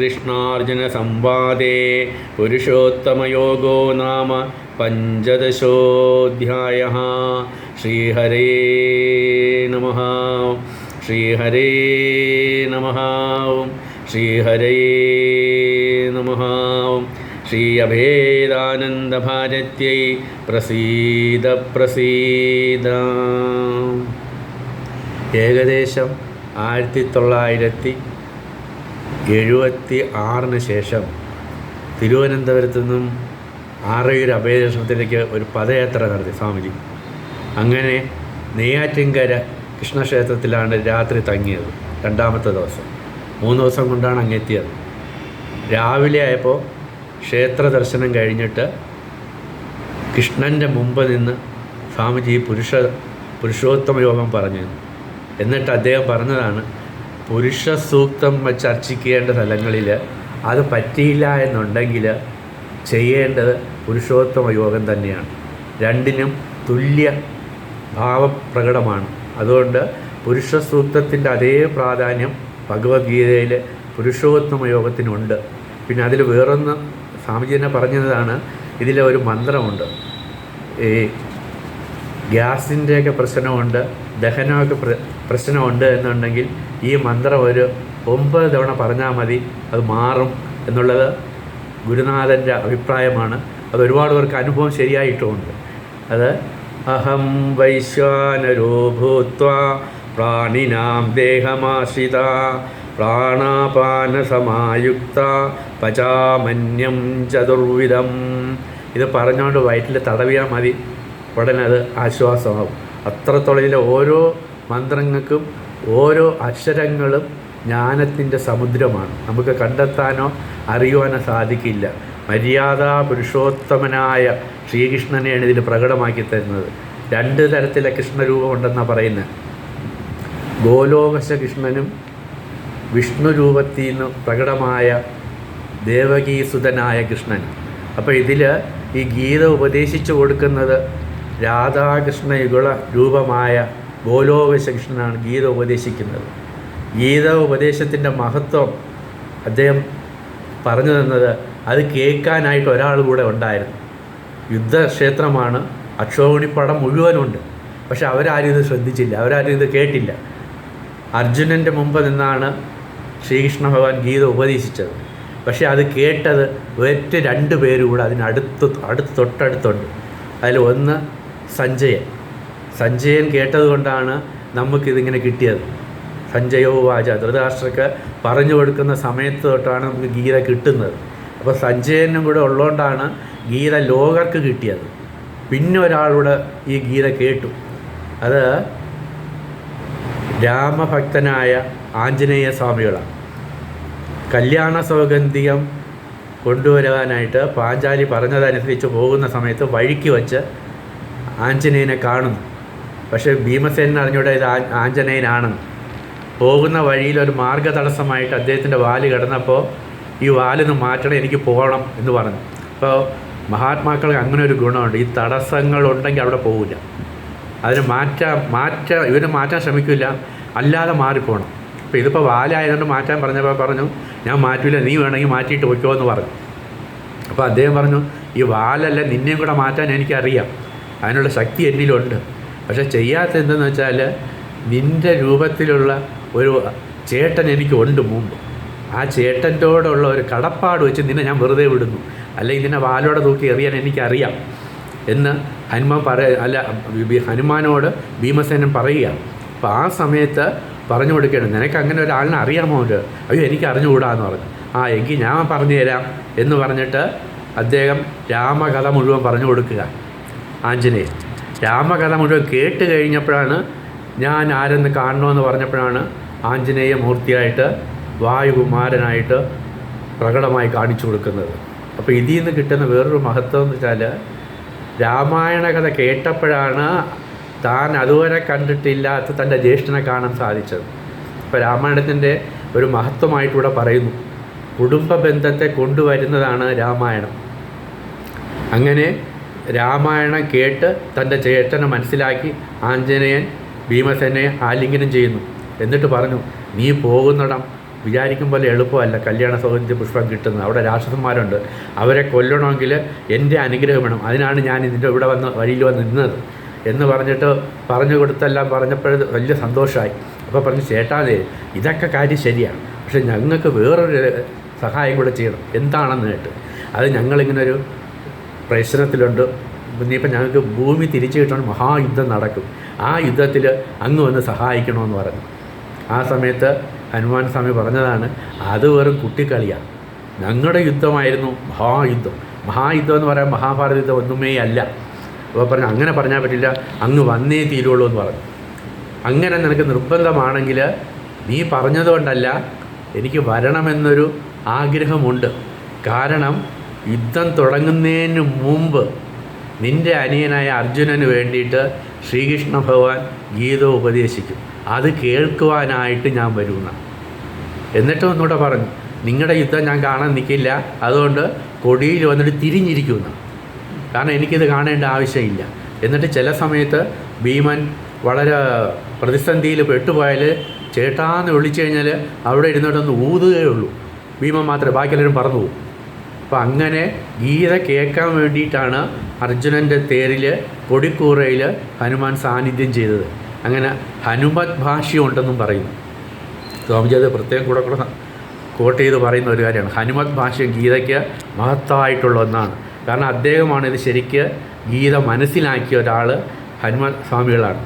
കൃഷ്ണാർജുനസംവാദേ പുരുഷോത്തമയോഗോ നാമ പഞ്ചദശോऽധ്യായः. ശ്രീഹരേ നമഃ. ശ്രീഹരേ നമഃ. ശ്രീഹരേ നമഃ. ശ്രീ അഭേദാനന്ദഭാരത്यै പ്രസീദ പ്രസീദ. ഏകദേശം 1976 ശേഷം തിരുവനന്തപുരത്തു നിന്നും ആറയൂർ അഭയദർശനത്തിലേക്ക് ഒരു പദയാത്ര നടത്തി സ്വാമിജി. അങ്ങനെ നെയ്യാറ്റിൻകര കൃഷ്ണക്ഷേത്രത്തിലാണ് രാത്രി തങ്ങിയത്. രണ്ടാമത്തെ ദിവസം 3 ദിവസം കൊണ്ടാണ് അങ്ങെത്തിയത്. രാവിലെ ആയപ്പോൾ ക്ഷേത്ര ദർശനം കഴിഞ്ഞിട്ട് കൃഷ്ണൻ്റെ മുമ്പ് നിന്ന് സ്വാമിജി പുരുഷോത്തമ യോഗം പറഞ്ഞു. എന്നിട്ട് അദ്ദേഹം പറഞ്ഞതാണ്, പുരുഷ സൂക്തം വച്ച് അർച്ചിക്കേണ്ട സ്ഥലങ്ങളിൽ അത് പറ്റിയില്ല എന്നുണ്ടെങ്കിൽ ചെയ്യേണ്ടത് പുരുഷോത്തമ യോഗം തന്നെയാണ്. രണ്ടിനും തുല്യ ഭാവപ്രകടമാണ്. അതുകൊണ്ട് പുരുഷ സൂക്തത്തിൻ്റെ അതേ പ്രാധാന്യം ഭഗവത്ഗീതയിൽ പുരുഷോത്തമ യോഗത്തിനുണ്ട്. പിന്നെ അതിൽ വേറൊന്ന് സ്വാമിജി തന്നെ പറഞ്ഞതാണ്, ഇതിലെ ഒരു മന്ത്രമുണ്ട്. ഈ ഗ്യാസിൻ്റെയൊക്കെ പ്രശ്നമുണ്ട്, ദഹനമൊക്കെ പ്രശ്നമുണ്ട് എന്നുണ്ടെങ്കിൽ ഈ മന്ത്രം ഒരു 9 തവണ പറഞ്ഞാൽ മതി, അത് മാറും എന്നുള്ളത് ഗുരുനാഥൻ്റെ അഭിപ്രായമാണ്. അത് ഒരുപാട് പേർക്ക് അനുഭവം ശരിയായിട്ടുമുണ്ട്. അത് അഹം വൈശ്വാനരോ ഭൂത്വാ പ്രാണിനാം ദേഹമാശ്രിത പ്രാണാപാനസമായുക്ത പചാമന്യം ചതുർവിധം. ഇത് പറഞ്ഞുകൊണ്ട് വയറ്റിൽ തടവിയാൽ മതി, ഉടനെ അത് ആശ്വാസമാകും. അത്രത്തോളം ഇതിലെ ഓരോ മന്ത്രങ്ങൾക്കും ഓരോ അക്ഷരങ്ങളും ജ്ഞാനത്തിൻ്റെ സമുദ്രമാണ്. നമുക്ക് കണ്ടെത്താനോ അറിയുവാനോ സാധിക്കില്ല. മര്യാദ പുരുഷോത്തമനായ ശ്രീകൃഷ്ണനെയാണ് ഇതിൽ പ്രകടമാക്കി തരുന്നത്. 2 തരത്തിലെ കൃഷ്ണരൂപമുണ്ടെന്നാണ് പറയുന്നത്. ഗോലോകശ കൃഷ്ണനും വിഷ്ണു രൂപത്തിൽ നിന്ന് പ്രകടമായ ദേവകീസുതനായ കൃഷ്ണൻ. അപ്പോൾ ഇതിൽ ഈ ഗീത ഉപദേശിച്ചു കൊടുക്കുന്നത് രാധാകൃഷ്ണ യുഗള രൂപമായ ഗോലോകശ കൃഷ്ണനാണ് ഗീത ഉപദേശിക്കുന്നത്. ഗീത ഉപദേശത്തിൻ്റെ മഹത്വം അദ്ദേഹം പറഞ്ഞു തന്നത്, അത് കേൾക്കാനായിട്ട് ഒരാൾ കൂടെ ഉണ്ടായിരുന്നു. യുദ്ധക്ഷേത്രമാണ്, അക്ഷോഹിണിപ്പടം മുഴുവനുണ്ട്. പക്ഷെ അവരാരും ഇത് ശ്രദ്ധിച്ചില്ല, അവരാരും ഇത് കേട്ടില്ല. അർജുനൻ്റെ മുമ്പ് നിന്നാണ് ശ്രീകൃഷ്ണ ഭഗവാൻ ഗീത ഉപദേശിച്ചത്. പക്ഷേ അത് കേട്ടത് ഒറ്റ 2 പേര് കൂടെ തൊട്ടടുത്തുണ്ട്. അതിൽ ഒന്ന് സഞ്ജയൻ കേട്ടത് കൊണ്ടാണ് നമുക്കിതിങ്ങനെ കിട്ടിയത്. സഞ്ജയോ വാച, ധൃതരാഷ്ട്രക്ക് പറഞ്ഞു കൊടുക്കുന്ന സമയത്ത് തൊട്ടാണ് നമുക്ക് ഗീത കിട്ടുന്നത്. അപ്പോൾ സഞ്ജയനും കൂടെ ഉള്ളതുകൊണ്ടാണ് ഗീത ലോകർക്ക് കിട്ടിയത്. പിന്നെ ഒരാളൂടെ ഈ ഗീത കേട്ടു. അത് രാമഭക്തനായ ആഞ്ജനേയ സ്വാമികളാണ്. കല്യാണ സൗഗന്ധികം കൊണ്ടുവരാനായിട്ട് പാഞ്ചാലി പറഞ്ഞതനുസരിച്ച് പോകുന്ന സമയത്ത് വഴിക്ക് വച്ച് ആഞ്ജനേയനെ കാണുന്നു. പക്ഷേ ഭീമസേനൻ അറിഞ്ഞൂടെ ഇത് ആഞ്ജനേയനാണെന്ന്. പോകുന്ന വഴിയിൽ ഒരു മാർഗ തടസ്സമായിട്ട് അദ്ദേഹത്തിൻ്റെ വാല് കിടന്നപ്പോൾ ഈ വാലിന്ന് മാറ്റണം, എനിക്ക് പോകണം എന്ന് പറഞ്ഞു. അപ്പോൾ മഹാത്മാക്കൾക്ക് അങ്ങനെ ഒരു ഗുണമുണ്ട്, ഈ തടസ്സങ്ങളുണ്ടെങ്കിൽ അവിടെ പോകില്ല. അതിന് ഇവർ മാറ്റാൻ ശ്രമിക്കില്ല, അല്ലാതെ മാറിപ്പോകണം. അപ്പോൾ ഇതിപ്പോൾ വാലായതുകൊണ്ട് മാറ്റാൻ പറഞ്ഞപ്പോൾ പറഞ്ഞു, ഞാൻ മാറ്റില്ല, നീ വേണമെങ്കിൽ മാറ്റിയിട്ട് വയ്ക്കുമോ എന്ന് പറഞ്ഞു. അപ്പോൾ അദ്ദേഹം പറഞ്ഞു, ഈ വാലല്ല, നിന്നെയും കൂടെ മാറ്റാൻ എനിക്കറിയാം, അതിനുള്ള ശക്തി എന്നിലുണ്ട്. പക്ഷേ ചെയ്യാത്ത എന്തെന്ന് വെച്ചാൽ, നിൻ്റെ രൂപത്തിലുള്ള ഒരു ചേട്ടൻ എനിക്കുണ്ട് മുമ്പ്. ആ ചേട്ടൻ്റോടുള്ള ഒരു കടപ്പാട് വെച്ച് നിന്നെ ഞാൻ വെറുതെ വിടുന്നു, അല്ലെങ്കിൽ നിന്നെ വാലോടെ തൂക്കി എറിയാൻ എനിക്കറിയാം എന്ന് ഹനുമാനോട് ഭീമസേനൻ പറയുക. അപ്പോൾ ആ സമയത്ത് പറഞ്ഞു കൊടുക്കുകയാണ്, നിനക്ക് അങ്ങനെ ഒരാളിനെ അറിയാമോ? അയ്യോ, എനിക്ക് അറിഞ്ഞുകൂടാന്ന് പറഞ്ഞു. എങ്കിൽ ഞാൻ പറഞ്ഞു തരാം എന്ന് പറഞ്ഞിട്ട് അദ്ദേഹം രാമകഥ മുഴുവൻ പറഞ്ഞു കൊടുക്കുക. ആഞ്ജനേയൻ രാമകഥ മുഴുവൻ കേട്ട് കഴിഞ്ഞപ്പോഴാണ്, ഞാൻ ആരെന്ന് കാണണമെന്ന് പറഞ്ഞപ്പോഴാണ് ആഞ്ജനേയ മൂർത്തിയായിട്ട് വായുകുമാരനായിട്ട് പ്രകടമായി കാണിച്ചു കൊടുക്കുന്നത്. അപ്പോൾ ഇതിൽ നിന്ന് കിട്ടുന്ന വേറൊരു മഹത്വം എന്ന് വെച്ചാൽ, രാമായണ കഥ കേട്ടപ്പോഴാണ് താൻ അതുവരെ കണ്ടിട്ടില്ലാത്ത തൻ്റെ ജ്യേഷ്ഠനെ കാണാൻ സാധിച്ചത്. ഇപ്പോൾ രാമായണത്തിൻ്റെ ഒരു മഹത്വമായിട്ടിവിടെ പറയുന്നു, കുടുംബ ബന്ധത്തെ കൊണ്ടുവരുന്നതാണ് രാമായണം. അങ്ങനെ രാമായണം കേട്ട് തൻ്റെ ചേട്ടനെ മനസ്സിലാക്കി ആഞ്ജനേയൻ ഭീമസേനയെ ആലിംഗനം ചെയ്യുന്നു. എന്നിട്ട് പറഞ്ഞു, നീ പോകുന്നിടം വിചാരിക്കും പോലെ എളുപ്പമല്ല കല്യാണ സൗഗന്ധ്യ പുഷ്പം കിട്ടുന്നത്. അവിടെ രാക്ഷസന്മാരുണ്ട്, അവരെ കൊല്ലണമെങ്കിൽ എൻ്റെ അനുഗ്രഹം വേണം, അതിനാണ് ഞാൻ ഇതിൻ്റെ ഇവിടെ വന്ന് വഴിയിൽ വന്ന് നിന്നത് എന്ന് പറഞ്ഞിട്ട് പറഞ്ഞു കൊടുത്തെല്ലാം പറഞ്ഞപ്പോൾ വലിയ സന്തോഷമായി. അപ്പോൾ പറഞ്ഞു, ചേട്ടാതെ ഇതൊക്കെ കാര്യം ശരിയാണ്, പക്ഷെ ഞങ്ങൾക്ക് വേറൊരു സഹായം കൂടെ ചെയ്യണം. എന്താണെന്ന് കേട്ട്, അത് ഞങ്ങളിങ്ങനൊരു പ്രശ്നത്തിലുണ്ട്, ഇനിയിപ്പോൾ ഞങ്ങൾക്ക് ഭൂമി തിരിച്ചു കിട്ടണം, മഹായുദ്ധം നടക്കും, ആ യുദ്ധത്തിൽ അങ്ങ് വന്ന് സഹായിക്കണമെന്ന് പറഞ്ഞു. ആ സമയത്ത് ഹനുമാൻ സ്വാമി പറഞ്ഞതാണ്, അത് വെറും കുട്ടിക്കളിയാണ്, ഞങ്ങളുടെ യുദ്ധമായിരുന്നു മഹായുദ്ധം. മഹായുദ്ധം എന്ന് പറയാൻ മഹാഭാരത യുദ്ധം ഒന്നുമേ അല്ല. അപ്പോൾ പറഞ്ഞു, അങ്ങനെ പറഞ്ഞാൽ പറ്റില്ല, അങ്ങ് വന്നേ തീരുള്ളൂ എന്ന് പറഞ്ഞു. അങ്ങനെ നിനക്ക് നിർബന്ധമാണെങ്കിൽ നീ പറഞ്ഞതുകൊണ്ടല്ല, എനിക്ക് വരണമെന്നൊരു ആഗ്രഹമുണ്ട്. കാരണം യുദ്ധം തുടങ്ങുന്നതിന് മുമ്പ് നിൻ്റെ അനിയനായ അർജുനന് വേണ്ടിയിട്ട് ശ്രീകൃഷ്ണ ഭഗവാൻ ഗീത ഉപദേശിക്കും, അത് കേൾക്കുവാനായിട്ട് ഞാൻ വരുന്ന. എന്നിട്ട് ഒന്നുകൂടെ പറഞ്ഞു, നിങ്ങളുടെ യുദ്ധം ഞാൻ കാണാൻ നിൽക്കില്ല, അതുകൊണ്ട് കൊടിയിൽ വന്നിട്ട് തിരിഞ്ഞിരിക്കുന്ന, കാരണം എനിക്കിത് കാണേണ്ട ആവശ്യമില്ല. എന്നിട്ട് ചില സമയത്ത് ഭീമൻ വളരെ പ്രതിസന്ധിയിൽ പെട്ടുപോയാൽ ചേട്ടാന്ന് വിളിച്ചു കഴിഞ്ഞാൽ അവിടെ ഇരുന്നിട്ടൊന്ന് ഊതുകയുള്ളൂ, ഭീമൻ മാത്രമേ, ബാക്കിയെല്ലാവരും പറന്നു പോകും. അപ്പോൾ അങ്ങനെ ഗീത കേൾക്കാൻ വേണ്ടിയിട്ടാണ് അർജുനൻ്റെ തേരിൽ കൊടിക്കൂറയിൽ ഹനുമാൻ സാന്നിധ്യം ചെയ്തത്. അങ്ങനെ ഹനുമത് ഭാഷ്യമുണ്ടെന്നും പറയുന്നു. സ്വാമിജി അത് പ്രത്യേകം കൂടെ കോട്ട് ചെയ്ത് പറയുന്ന ഒരു കാര്യമാണ്. ഹനുമത് ഭാഷ്യം ഗീതയ്ക്ക് മഹത്തായിട്ടുള്ള ഒന്നാണ്. കാരണം അദ്ദേഹമാണ് ഇത് ശരിക്ക് ഗീത മനസ്സിലാക്കിയ ഒരാൾ ഹനുമത് സ്വാമികളാണ്,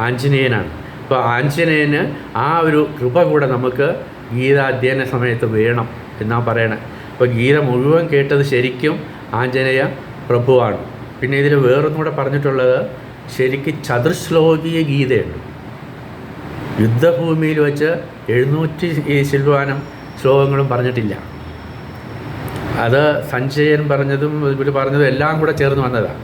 ആഞ്ജനേയനാണ്. അപ്പോൾ ആഞ്ജനേയന് ആ ഒരു കൃപ കൂടെ നമുക്ക് ഗീതാധ്യയന സമയത്ത് വേണം എന്നാണ് പറയണത്. അപ്പോൾ ഗീത മുഴുവൻ കേട്ടത് ശരിക്കും ആഞ്ജനേയ പ്രഭുവാണ്. പിന്നെ ഇതിൽ വേറൊന്നും കൂടെ പറഞ്ഞിട്ടുള്ളത്, ശരിക്കും ചതുർശ്ലോകീയ ഗീതയുണ്ട്. യുദ്ധഭൂമിയിൽ വെച്ച് 700 ശിൽവാനം ശ്ലോകങ്ങളും പറഞ്ഞിട്ടില്ല. അത് സഞ്ജയൻ പറഞ്ഞതും ഇവർ പറഞ്ഞതും എല്ലാം കൂടെ ചേർന്ന് വന്നതാണ്.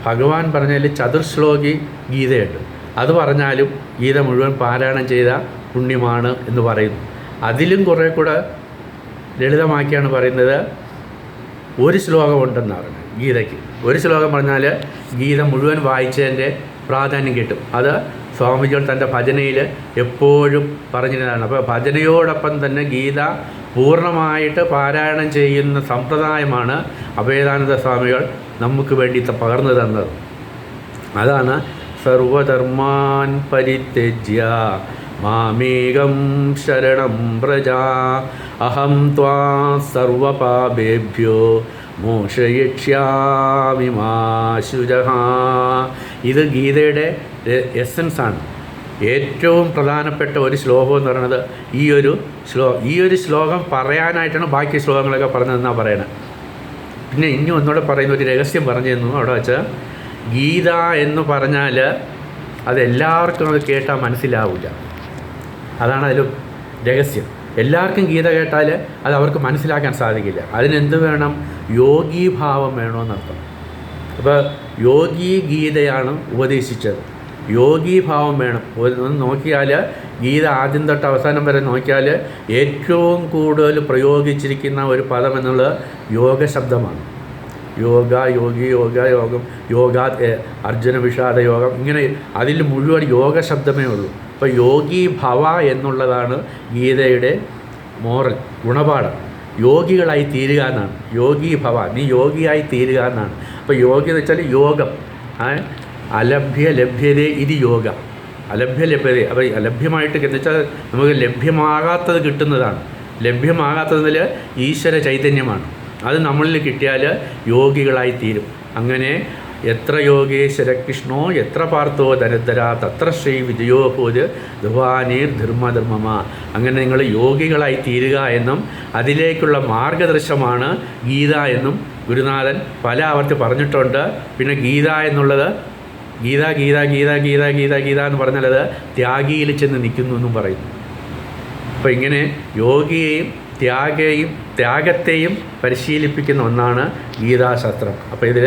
ഭഗവാൻ പറഞ്ഞതിൽ ചതുർശ്ലോകി ഗീതയുണ്ട്. അത് പറഞ്ഞാലും ഗീത മുഴുവൻ പാരായണം ചെയ്ത പുണ്യമാണ് എന്ന് പറയുന്നു. അതിലും കുറേ കൂടെ ലളിതമാക്കിയാണ് പറയുന്നത്. ഒരു ശ്ലോകമുണ്ടെന്ന് പറയുന്നത് ഗീതയ്ക്ക്. ഒരു ശ്ലോകം പറഞ്ഞാൽ ഗീത മുഴുവൻ വായിച്ചതിൻ്റെ പ്രാധാന്യം കിട്ടും. അത് സ്വാമിജികൾ തൻ്റെ ഭജനയിൽ എപ്പോഴും പറഞ്ഞിരുന്നതാണ്. അപ്പോൾ ഭജനയോടൊപ്പം തന്നെ ഗീത പൂർണ്ണമായിട്ട് പാരായണം ചെയ്യുന്ന സമ്പ്രദായമാണ് അഭേദാനന്ദ സ്വാമികൾ നമുക്ക് വേണ്ടി പകർന്നു തന്നത്. അതാണ് സർവധർമാൻ പരിത്യജ്യ മാമേകം ശരണം വ്രജ അഹം ത്വാ സർവപാപേഭ്യോ മോക്ഷയിഷ്യാമി മാ ശുചഃ. ഇത് ഗീതയുടെ എസൻസാണ്. ഏറ്റവും പ്രധാനപ്പെട്ട ഒരു ശ്ലോകം എന്ന് പറയുന്നത് ഈ ഒരു ശ്ലോകം പറയാനായിട്ടാണ് ബാക്കി ശ്ലോകങ്ങളൊക്കെ പറഞ്ഞതെന്നാണ് പറയണത്. പിന്നെ ഇനി ഒന്നുകൂടെ പറയുന്ന ഒരു രഹസ്യം പറഞ്ഞു തന്നു അവിടെ വെച്ച്. ഗീത എന്ന് പറഞ്ഞാൽ അതെല്ലാവർക്കും അത് കേട്ടാൽ മനസ്സിലാവില്ല. അതാണ് അതിൽ രഹസ്യം. എല്ലാവർക്കും ഗീത കേട്ടാൽ അത് അവർക്ക് മനസ്സിലാക്കാൻ സാധിക്കില്ല. അതിനെന്ത് വേണം? യോഗീഭാവം വേണമെന്നർത്ഥം. അപ്പോൾ യോഗീ ഗീതയാണ് ഉപദേശിച്ചത്. യോഗീഭാവം വേണം. ഒന്ന് നോക്കിയാൽ ഗീത ആദ്യം തൊട്ട് അവസാനം വരെ നോക്കിയാൽ ഏറ്റവും കൂടുതൽ പ്രയോഗിച്ചിരിക്കുന്ന ഒരു പദം എന്നുള്ളത് യോഗ ശബ്ദമാണ്. യോഗ, യോഗി, യോഗ, യോഗം, യോഗ, അർജുന വിഷാദ യോഗം, ഇങ്ങനെ അതിൽ മുഴുവൻ യോഗ ശബ്ദമേ ഉള്ളൂ. അപ്പോൾ യോഗി ഭവ എന്നുള്ളതാണ് ഗീതയുടെ മോറൽ ഗുണപാഠം. യോഗികളായി തീരുക എന്നാണ്. യോഗി ഭവ, നീ യോഗിയായി തീരുക എന്നാണ്. അപ്പോൾ യോഗി എന്ന് വെച്ചാൽ യോഗം. അലഭ്യ ലഭ്യത ഇത് യോഗ. അലഭ്യ ലഭ്യത, അപ്പോൾ അലഭ്യമായിട്ട് എന്ന് വെച്ചാൽ നമുക്ക് ലഭ്യമാകാത്തത് കിട്ടുന്നതാണ്. ലഭ്യമാകാത്തതിൽ ഈശ്വര ചൈതന്യമാണ്. അത് നമ്മളിൽ കിട്ടിയാൽ യോഗികളായി തീരും. അങ്ങനെ എത്ര യോഗേശ്വര കൃഷ്ണോ എത്ര പാർത്ഥോ ദരിദ്ര തത്ര ശ്രീ വിജയോഭൂത് ധ്രുവാനീർ ധർമ്മധർമ്മമ. അങ്ങനെ നിങ്ങൾ യോഗികളായി തീരുക എന്നും അതിലേക്കുള്ള മാർഗദർശനമാണ് ഗീത എന്നും ഗുരുനാഥൻ പല ആവർത്തി പറഞ്ഞിട്ടുണ്ട്. പിന്നെ ഗീത എന്നുള്ളത് ഗീത ഗീത ഗീത ഗീത ഗീത ഗീത എന്ന് പറഞ്ഞാൽ അത് ത്യാഗിയിൽ ചെന്ന് നിൽക്കുന്നു എന്നും പറയുന്നു. അപ്പോൾ ഇങ്ങനെ യോഗിയെയും ത്യാഗത്തെയും പരിശീലിപ്പിക്കുന്ന ഒന്നാണ് ഗീതാശാസ്ത്രം. അപ്പോൾ ഇതിൽ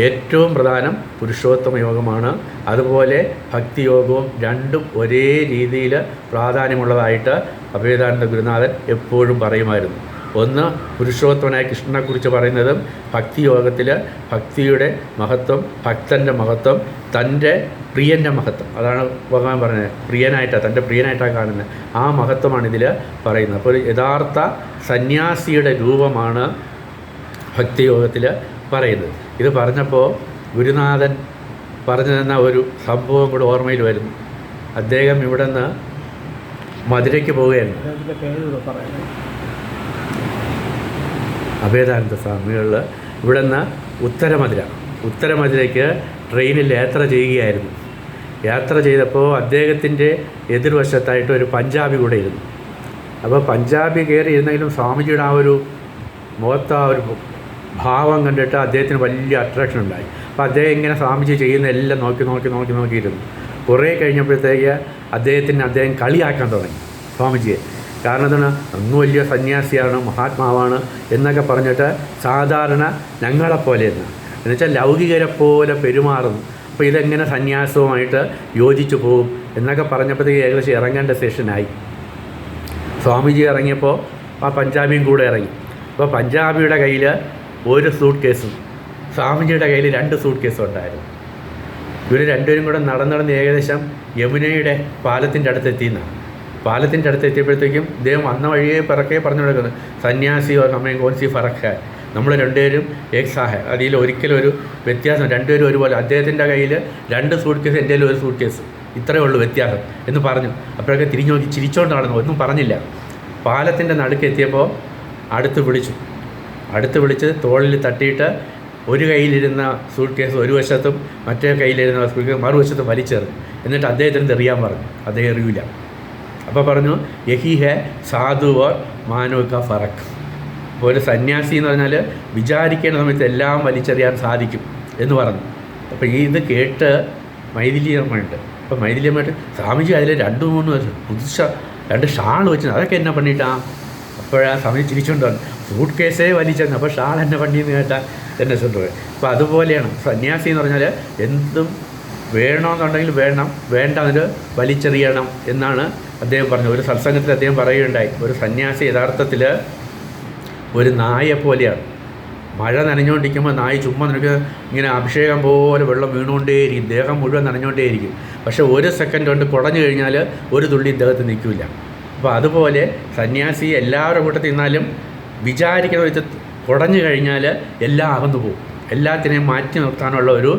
ഏറ്റവും പ്രധാനം പുരുഷോത്തമ യോഗമാണ്. അതുപോലെ ഭക്തിയോഗവും രണ്ടും ഒരേ രീതിയിൽ പ്രാധാന്യമുള്ളതായിട്ട് അഭേദാനന്ദ ഗുരുനാഥൻ എപ്പോഴും പറയുമായിരുന്നു. ഒന്ന് പുരുഷോത്തമനായ കൃഷ്ണനെക്കുറിച്ച് പറയുന്നതും ഭക്തിയോഗത്തിൽ ഭക്തിയുടെ മഹത്വം, ഭക്തൻ്റെ മഹത്വം, തൻ്റെ പ്രിയൻ്റെ മഹത്വം. അതാണ് ഭഗവാൻ പറഞ്ഞത്, പ്രിയനായിട്ടാണ്, തൻ്റെ പ്രിയനായിട്ടാണ് കാണുന്നത്. ആ മഹത്വമാണ് ഇതിൽ പറയുന്നത്. അപ്പോൾ ഒരു യഥാർത്ഥ സന്യാസിയുടെ രൂപമാണ് ഭക്തിയോഗത്തിൽ പറയുന്നത്. ഇത് പറഞ്ഞപ്പോൾ ഗുരുനാഥൻ പറഞ്ഞു തന്ന ഒരു സംഭവം കൂടെ ഓർമ്മയിൽ വരുന്നു. അദ്ദേഹം ഇവിടെ നിന്ന് മധുരയ്ക്ക് പോവുകയായിരുന്നു. അഭേദാനന്ദ സ്വാമികളിൽ ഇവിടെ നിന്ന് ഉത്തരമധുരയ്ക്ക് ട്രെയിനിൽ യാത്ര ചെയ്യുകയായിരുന്നു. യാത്ര ചെയ്തപ്പോൾ അദ്ദേഹത്തിൻ്റെ എതിർവശത്തായിട്ട് ഒരു പഞ്ചാബി കൂടെ ഇരുന്നു. അപ്പോൾ പഞ്ചാബി കയറി ഇരുന്നെങ്കിലും സ്വാമിജിയുടെ ആ ഒരു മുഖത്ത് ആ ഒരു ഭാവം കണ്ടിട്ട് അദ്ദേഹത്തിന് വലിയ അട്രാക്ഷൻ ഉണ്ടായി. അപ്പോൾ അദ്ദേഹം ഇങ്ങനെ സ്വാമിജി ചെയ്യുന്ന എല്ലാം നോക്കിയിരുന്നു. കുറേ കഴിഞ്ഞപ്പോഴത്തേക്ക് അദ്ദേഹം കളിയാക്കാൻ തുടങ്ങി സ്വാമിജിയെ. കാരണം എന്താണ്, അങ്ങ് വലിയ സന്യാസിയാണ്, മഹാത്മാവാണ് എന്നൊക്കെ പറഞ്ഞിട്ട് സാധാരണ ഞങ്ങളെപ്പോലെയെന്ന് എന്നുവെച്ചാൽ ലൗകികരെ പോലെ പെരുമാറുന്നു. അപ്പോൾ ഇതെങ്ങനെ സന്യാസവുമായിട്ട് യോജിച്ചു പോകും എന്നൊക്കെ പറഞ്ഞപ്പോഴത്തേക്ക് ഏകദേശം ഇറങ്ങേണ്ട സ്റ്റേഷനായി. സ്വാമിജി ഇറങ്ങിയപ്പോൾ ആ പഞ്ചാബിയും കൂടെ ഇറങ്ങി. അപ്പോൾ പഞ്ചാബിയുടെ കയ്യിൽ ഒരു സൂട്ട് കേസും സ്വാമിജിയുടെ കയ്യിൽ 2 സൂട്ട് കേസും ഉണ്ടായിരുന്നു. ഇവർ രണ്ടുപേരും കൂടെ നടന്ന് ഏകദേശം യമുനയുടെ പാലത്തിൻ്റെ അടുത്തെത്തിയപ്പോഴത്തേക്കും ഇദ്ദേഹം വന്ന വഴിയെ പിറക്കെ പറഞ്ഞു കൊടുക്കുന്നത്, സന്യാസി ഓർ ഹമേ കോൺസി ഫറഖ് ഹൈ, നമ്മൾ രണ്ടുപേരും ഏക്സാഹ, അതിൽ ഒരിക്കലും ഒരു വ്യത്യാസം, രണ്ടുപേരും ഒരുപോലെ. അദ്ദേഹത്തിൻ്റെ കയ്യിൽ 2 സൂട്ട് കേസ്, എൻ്റെ കയ്യിൽ 1 സൂട്ട് കേസ്, ഇത്രയേ ഉള്ളൂ വ്യത്യാസം എന്ന് പറഞ്ഞു. അപ്പോഴൊക്കെ തിരിഞ്ഞു നോക്കി ചിരിച്ചോണ്ട് നടന്നു, ഒന്നും പറഞ്ഞില്ല. പാലത്തിൻ്റെ നടുക്കെത്തിയപ്പോൾ അടുത്ത് വിളിച്ച് തോളിൽ തട്ടിയിട്ട് ഒരു കയ്യിലിരുന്ന സൂട്ട് കേസ് ഒരു വശത്തും മറ്റേ കയ്യിലിരുന്ന സൂട്ട് കേസ് മറുവശത്തും വലിച്ചെറിഞ്ഞു. എന്നിട്ട് അദ്ദേഹത്തിന് എറിയാൻ പറഞ്ഞു. അദ്ദേഹം എറിയില്ല. അപ്പോൾ പറഞ്ഞു, യഹി ഹെ സാധു ഓർ മാനവ് കാ ഫറഖ്. ഒരു സന്യാസി എന്ന് പറഞ്ഞാൽ വിചാരിക്കേണ്ട സമയത്ത് എല്ലാം വലിച്ചെറിയാൻ സാധിക്കും എന്ന് പറഞ്ഞു. അപ്പോൾ ഇത് കേട്ട് മൈഥിലിയമ്മയുണ്ട്. അപ്പോൾ മൈഥിലിയമ്മയിട്ട് സ്വാമിജി അതിൽ 2-3 പുതുശ 2 ഷാൾ വെച്ചു, അതൊക്കെ എന്നെ പണിയിട്ടാ. അപ്പോഴാ സ്വാമി ചിരിച്ചുകൊണ്ട് വന്നു, സൂട്ട് കേസേ വലിച്ചെന്നു, അപ്പോൾ ഷാൾ എന്നെ പണിയെന്ന് കേട്ടാൽ എന്നെ കൊണ്ടുപോയി. അപ്പോൾ അതുപോലെയാണ് സന്യാസി എന്ന് പറഞ്ഞാൽ എന്തും വേണമെന്നുണ്ടെങ്കിൽ വേണ്ട അതിന് വലിച്ചെറിയണം എന്നാണ് അദ്ദേഹം പറഞ്ഞത്. ഒരു സത്സംഗത്തിൽ അദ്ദേഹം പറയുകയുണ്ടായി, ഒരു സന്യാസി യഥാർത്ഥത്തിൽ ഒരു നായെ പോലെയാണ്. മഴ നനഞ്ഞുകൊണ്ടിരിക്കുമ്പോൾ നായി ചുമ്മാ നിനക്ക് ഇങ്ങനെ അഭിഷേകം പോലെ വെള്ളം വീണുകൊണ്ടേയിരിക്കും, ദേഹം മുഴുവൻ നനഞ്ഞുകൊണ്ടേയിരിക്കും. പക്ഷേ 1 സെക്കൻഡ് കൊണ്ട് കുടഞ്ഞു കഴിഞ്ഞാൽ ഒരു തുള്ളി ഇദ്ദേഹത്തിന് നിൽക്കില്ല. അപ്പോൾ അതുപോലെ സന്യാസി എല്ലാവരുടെ കൂട്ടത്തിൽ നിന്നാലും വിചാരിക്കുന്ന വെച്ച് കുടഞ്ഞു കഴിഞ്ഞാൽ എല്ലാം അകന്നു പോകും. എല്ലാത്തിനെയും മാറ്റി നിർത്താനുള്ള ഒരു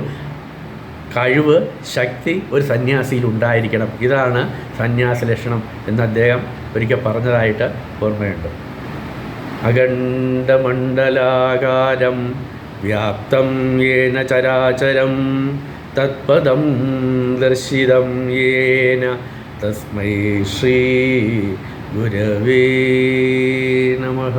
കഴിവ്, ശക്തി ഒരു സന്യാസിയിൽ ഉണ്ടായിരിക്കണം. ഇതാണ് സന്യാസ ലക്ഷണം എന്ന് അദ്ദേഹം ഒരിക്കൽ പറഞ്ഞതായിട്ട് ഓർമ്മയുണ്ട്. അഖണ്ഡമണ്ഡലാകാരം വ്യാപ്തം യേന ചരാചരം തത്പദം ദർശിതം യേന തസ്മൈ ശ്രീ ഗുരവേ നമഃ.